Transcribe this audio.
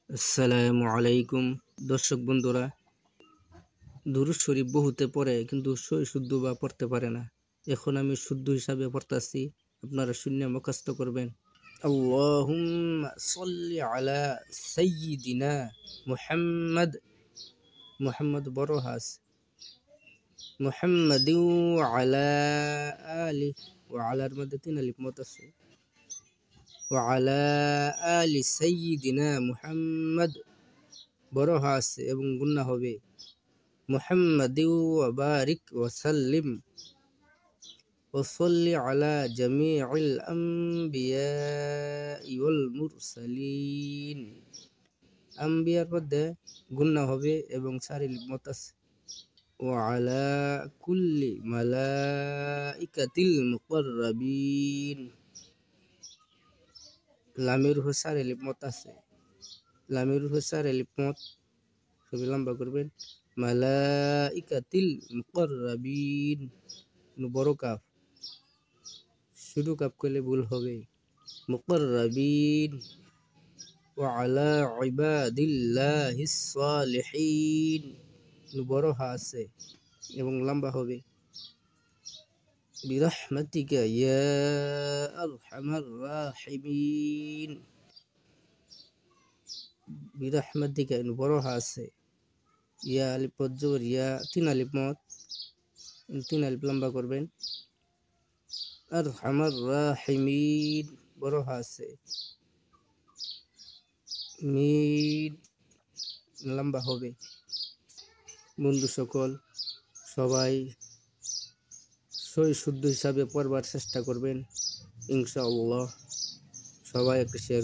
আসসালামু আলাইকুম দর্শক বন্ধুরা, দুরূদ শরীফ বহুতে পড়ে কিন্তু সই শুদ্ধ বা পড়তে পারে না। এখন আমি শুদ্ধ হিসাবে পড়তাছি, আপনারা শূন্য মুখস্থ করবেন। আল্লাহুম্মা সাল্লি আলা সাইয়্যিদিনা মুহাম্মদ, মুহাম্মদ বড় হাস, মুহাম্মাদিন ওয়া আলা আলি, ওয়া আলার মধ্যে তিন আলিফ মত আছে, ওয়া আলা আলি সাইয়্যিদিনা মুহাম্মদ বড় হাস এবং গুন্না হবে মুহাম্মাদিন ওয়া বারিক ওয়া সাল্লিম ওয়া সাল্লি আলা জামিইল আম্বিয়াই ওয়াল মুরসালিন। আম্বিয়ার মধ্যে গুন্না হবে এবং চার আলিফ মত আছে। ওয়া আলা কুল্লি মালাইকাতিল মুকাররাবিন, লামের উপর চার আলিফ মত আছে। লামের উপর চার আলিফ মত সবই লম্বা করবেন। মালাইকাতিল মুকাররাবিন, বড় কাফ, শুধু কাফ করলে ভুল হবে। মুকাররাবিন। ওয়া আলা ইবাদিল্লাহিস সালিহিন, বড় হা আছে এবং লম্বা হবে। বিরহমাতিকা ইয়া আরহামার রাহিমিন, বিরহমাতিকা বড় হা আছে। ইয়া আলিফ জবর ইয়া, তিন আলিফ মত, তিন আলিফ লম্বা করবেন। আরহামার রাহিমিন, বড় হা আছে। মিন লম্বা হবে। বন্ধু সকল, সবাই সই শুদ্ধ হিসাবে পড়বার চেষ্টা করবেন ইনশাআল্লাহ। সবাই একটু শেয়ার